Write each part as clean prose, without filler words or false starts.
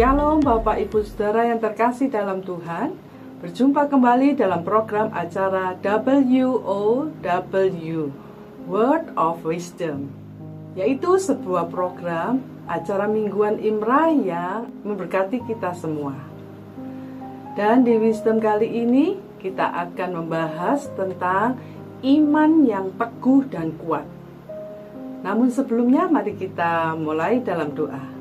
Shalom Bapak Ibu Saudara yang terkasih dalam Tuhan. Berjumpa kembali dalam program acara WOW, Word of Wisdom, yaitu sebuah program acara mingguan Imrah yang memberkati kita semua. Dan di Wisdom kali ini kita akan membahas tentang iman yang teguh dan kuat. Namun sebelumnya mari kita mulai dalam doa.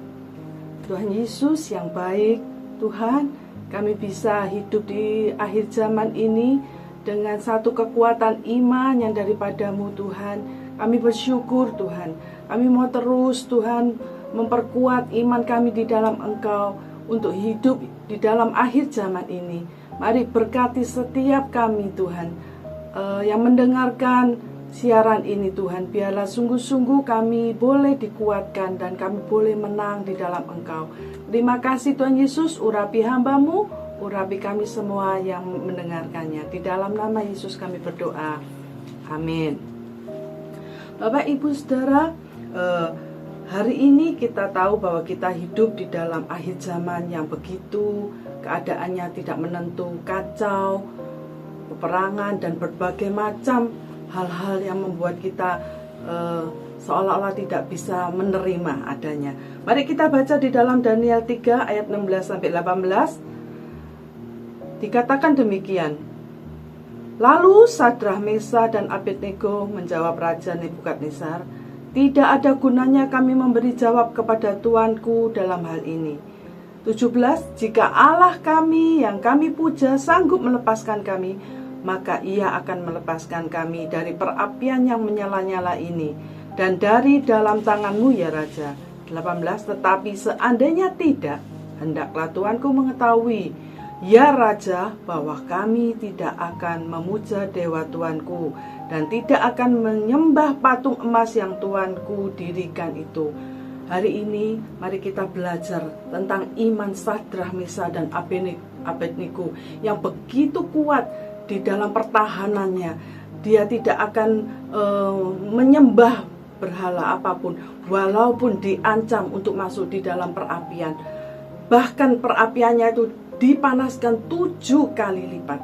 Tuhan Yesus yang baik, Tuhan, kami bisa hidup di akhir zaman ini dengan satu kekuatan iman yang daripadamu Tuhan. Kami bersyukur Tuhan, kami mau terus Tuhan memperkuat iman kami di dalam Engkau untuk hidup di dalam akhir zaman ini. Mari berkati setiap kami Tuhan yang mendengarkan siaran ini Tuhan, biarlah sungguh-sungguh kami boleh dikuatkan dan kami boleh menang di dalam Engkau. Terima kasih Tuhan Yesus, urapi hamba-Mu, urapi kami semua yang mendengarkannya. Di dalam nama Yesus kami berdoa, amin. Bapak Ibu Saudara, hari ini kita tahu bahwa kita hidup di dalam akhir zaman yang begitu keadaannya tidak menentu, kacau, peperangan dan berbagai macam hal-hal yang membuat kita seolah-olah tidak bisa menerima adanya. Mari kita baca di dalam Daniel 3 ayat 16-18. Dikatakan demikian. Lalu Sadrah, Mesah dan Abednego menjawab Raja Nebukadnezar, tidak ada gunanya kami memberi jawab kepada Tuanku dalam hal ini. 17. Jika Allah kami yang kami puja sanggup melepaskan kami, maka ia akan melepaskan kami dari perapian yang menyala-nyala ini dan dari dalam tanganmu ya Raja. 18. Tetapi seandainya tidak, hendaklah Tuanku mengetahui ya Raja, bahwa kami tidak akan memuja dewa Tuanku dan tidak akan menyembah patung emas yang Tuanku dirikan itu. Hari ini mari kita belajar tentang iman Sadrah, Mesah dan Abednego yang begitu kuat di dalam pertahanannya. Dia tidak akan menyembah berhala apapun, walaupun diancam untuk masuk di dalam perapian. Bahkan perapiannya itu dipanaskan 7 kali lipat.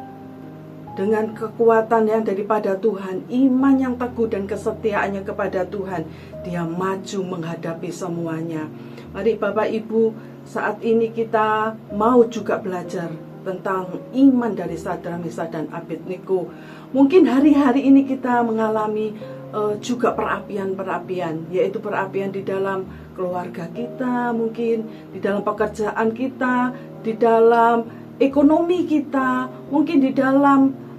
Dengan kekuatan yang daripada Tuhan, iman yang teguh dan kesetiaannya kepada Tuhan, dia maju menghadapi semuanya. Mari Bapak Ibu, saat ini kita mau juga belajar tentang iman dari Sadrah, Mesah dan Abednego. Mungkin hari-hari ini kita mengalami juga perapian-perapian, yaitu perapian di dalam keluarga kita, mungkin di dalam pekerjaan kita, di dalam ekonomi kita, mungkin di dalam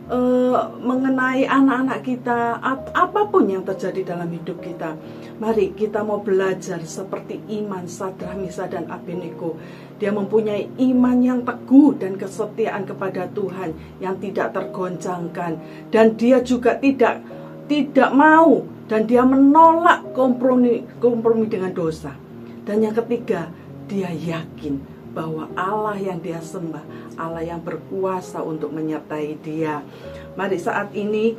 mengenai anak-anak kita, apapun yang terjadi dalam hidup kita. Mari kita mau belajar seperti iman Sadrah, Mesah dan Abednego. Dia mempunyai iman yang teguh dan kesetiaan kepada Tuhan yang tidak tergoncangkan, dan dia juga tidak mau dan dia menolak kompromi dengan dosa. Dan yang ketiga, dia yakin bahwa Allah yang dia sembah, Allah yang berkuasa untuk menyertai dia. Mari saat ini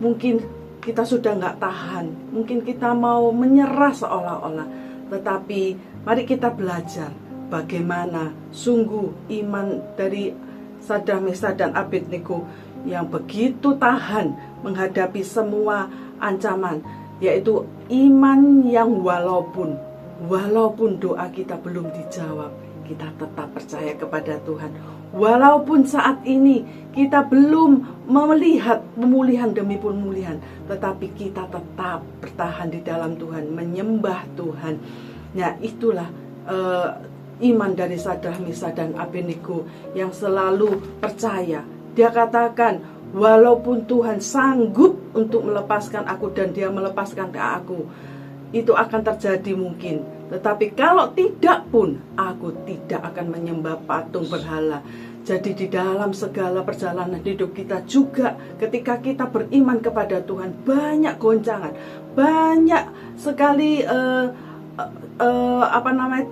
mungkin kita sudah nggak tahan, mungkin kita mau menyerah seolah-olah, tetapi mari kita belajar bagaimana sungguh iman dari Sadrah, Mesah dan Abednego yang begitu tahan menghadapi semua ancaman, yaitu iman yang walaupun doa kita belum dijawab, kita tetap percaya kepada Tuhan. Walaupun saat ini kita belum melihat pemulihan demi pemulihan, tetapi kita tetap bertahan di dalam Tuhan, menyembah Tuhan. Nah, itulah iman dari Sadrah, Mesah dan Abednego yang selalu percaya. Dia katakan, walaupun Tuhan sanggup untuk melepaskan aku dan dia melepaskan ke aku, itu akan terjadi mungkin. Tetapi kalau tidak pun, aku tidak akan menyembah patung berhala. Jadi di dalam segala perjalanan hidup kita juga, ketika kita beriman kepada Tuhan, banyak goncangan, banyak sekali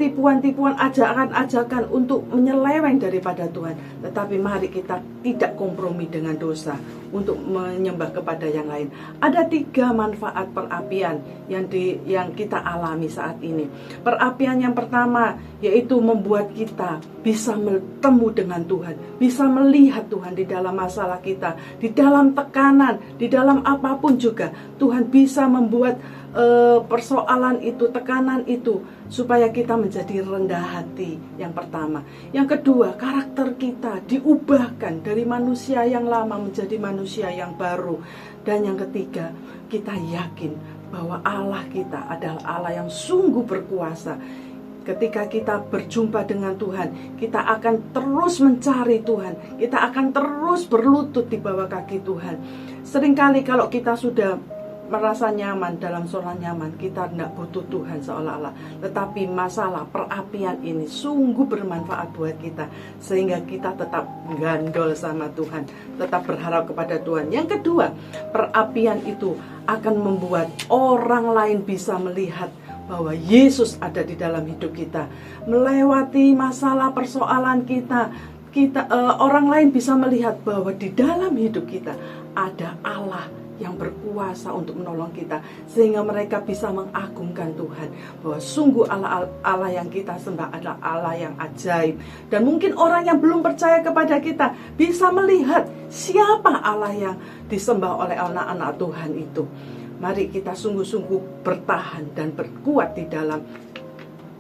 tipuan-tipuan, ajakan-ajakan untuk menyeleweng daripada Tuhan. Tetapi mari kita tidak kompromi dengan dosa untuk menyembah kepada yang lain. Ada 3 manfaat perapian yang kita alami saat ini. Perapian yang pertama yaitu membuat kita bisa bertemu dengan Tuhan, bisa melihat Tuhan di dalam masalah kita, di dalam tekanan, di dalam apapun juga. Tuhan bisa membuat persoalan itu, tekanan itu, supaya kita menjadi rendah hati. Yang pertama. Yang kedua, karakter kita diubahkan dari manusia yang lama menjadi manusia yang baru. Dan yang ketiga, kita yakin bahwa Allah kita adalah Allah yang sungguh berkuasa. Ketika kita berjumpa dengan Tuhan, kita akan terus mencari Tuhan, kita akan terus berlutut di bawah kaki Tuhan. Seringkali kalau kita sudah merasa nyaman dalam zona nyaman, kita tidak butuh Tuhan seolah-olah. Tetapi masalah perapian ini sungguh bermanfaat buat kita, sehingga kita tetap gandol sama Tuhan, tetap berharap kepada Tuhan. Yang kedua, perapian itu akan membuat orang lain bisa melihat bahwa Yesus ada di dalam hidup kita. Melewati masalah persoalan kita, orang lain bisa melihat bahwa di dalam hidup kita ada Allah yang berkuasa untuk menolong kita, sehingga mereka bisa mengagungkan Tuhan, bahwa sungguh Allah yang kita sembah adalah Allah yang ajaib. Dan mungkin orang yang belum percaya kepada kita bisa melihat siapa Allah yang disembah oleh anak-anak Tuhan itu. Mari kita sungguh-sungguh bertahan dan berkuat di dalam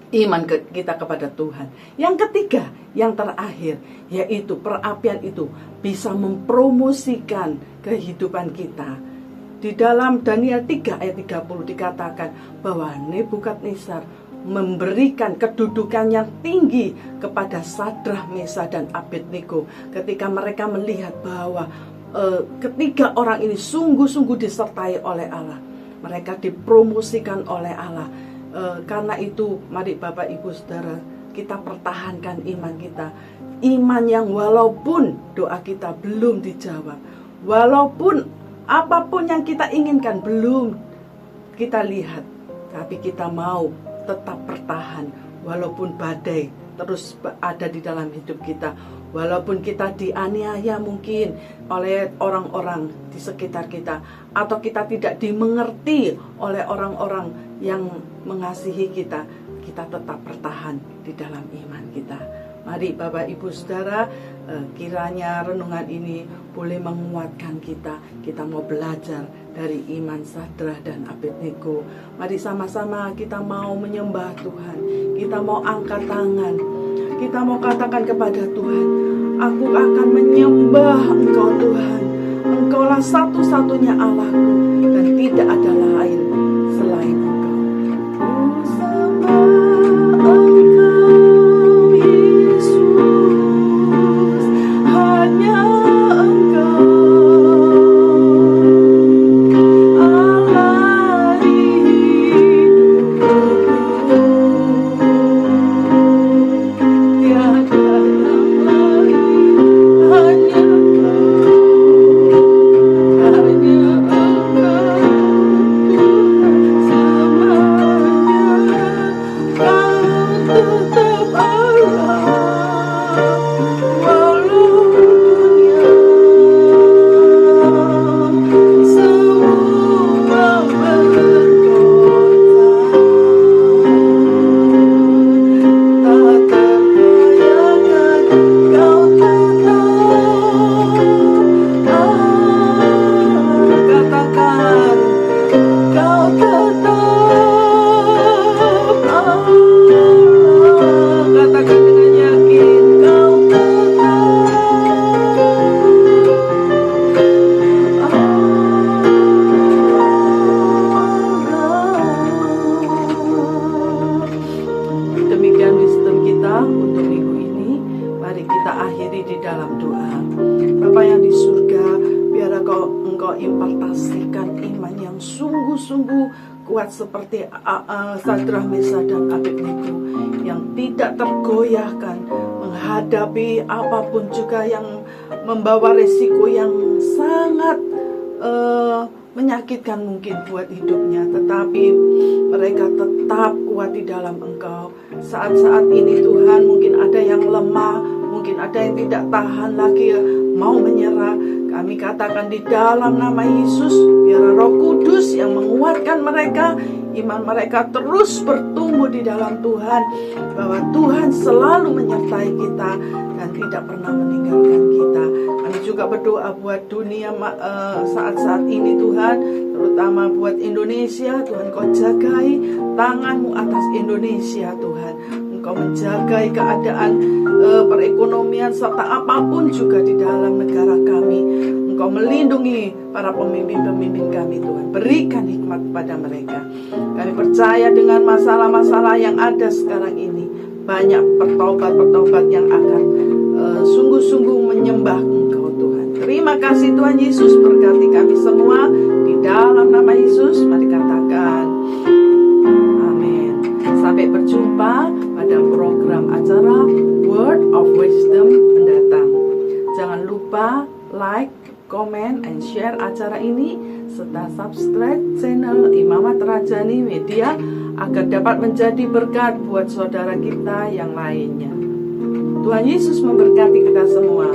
iman kita kepada Tuhan. Yang ketiga, yang terakhir, yaitu perapian itu bisa mempromosikan kehidupan kita. Di dalam Daniel 3 ayat 30 dikatakan bahwa Nebukadnezar memberikan kedudukan yang tinggi kepada Sadrah, Mesah, dan Abednego ketika mereka melihat bahwa ketiga orang ini sungguh-sungguh disertai oleh Allah. Mereka dipromosikan oleh Allah. Karena itu mari Bapak Ibu Saudara, kita pertahankan iman kita. Iman yang walaupun doa kita belum dijawab, walaupun apapun yang kita inginkan belum kita lihat, tapi kita mau tetap bertahan walaupun badai terus ada di dalam hidup kita, walaupun kita dianiaya mungkin oleh orang-orang di sekitar kita, atau kita tidak dimengerti oleh orang-orang yang mengasihi kita, kita tetap bertahan di dalam iman kita. Mari Bapak Ibu Saudara, kiranya renungan ini boleh menguatkan kita. Kita mau belajar dari iman Sadrah dan Abednego. Mari sama-sama kita mau menyembah Tuhan. Kita mau angkat tangan. Kita mau katakan kepada Tuhan, aku akan menyembah Engkau Tuhan. Engkaulah satu-satunya Allahku dan tidak ada lain selain Engkau. Ku sembah Engkau Yesus, hanya Engkau Allah di hidupku. Tiada yang lain, hanya Engkau, hanya Engkau semuanya. Kau tetap Allah walau dunia semua berkota. Tak terbayangkan kau tetap katakan kau tetap Allah. Katakan dengan yakin kau tetap. Demikian wisdom kita untuk minggu ini. Mari kita akhiri di dalam doa. Bapa yang di surga, biar Engkau impartasikan iman yang sungguh-sungguh kuat seperti Sadrah, Mesah, dan Abednego, yang tidak tergoyahkan menghadapi apapun juga yang membawa resiko yang sangat menyakitkan mungkin buat hidupnya, tetapi mereka tetap tetap kuat di dalam Engkau. Saat-saat ini Tuhan, mungkin ada yang lemah, mungkin ada yang tidak tahan lagi, mau menyerah. Kami katakan di dalam nama Yesus, biar Roh Kudus yang menguatkan mereka, iman mereka terus bertumbuh di dalam Tuhan, bahwa Tuhan selalu menyertai kita dan tidak pernah meninggalkan kita. Kami juga berdoa buat dunia saat-saat ini Tuhan, terutama buat Indonesia. Tuhan, Kau jagai tangan-Mu atas Indonesia Tuhan. Engkau menjagai keadaan perekonomian serta apapun juga di dalam negara kami. Engkau melindungi para pemimpin-pemimpin kami Tuhan. Berikan hikmat kepada mereka. Kami percaya dengan masalah-masalah yang ada sekarang ini, banyak pertobat-pertobat yang akan sungguh-sungguh menyembah Engkau Tuhan. Terima kasih Tuhan Yesus, berkati kami semua di dalam nama Yesus. Mari katakan amin. Sampai berjumpa pada program acara Word of Wisdom mendatang. Jangan lupa like, comment, and share acara ini, serta subscribe channel Imamat Rajani Media agar dapat menjadi berkat buat saudara kita yang lainnya. Tuhan Yesus memberkati kita semua.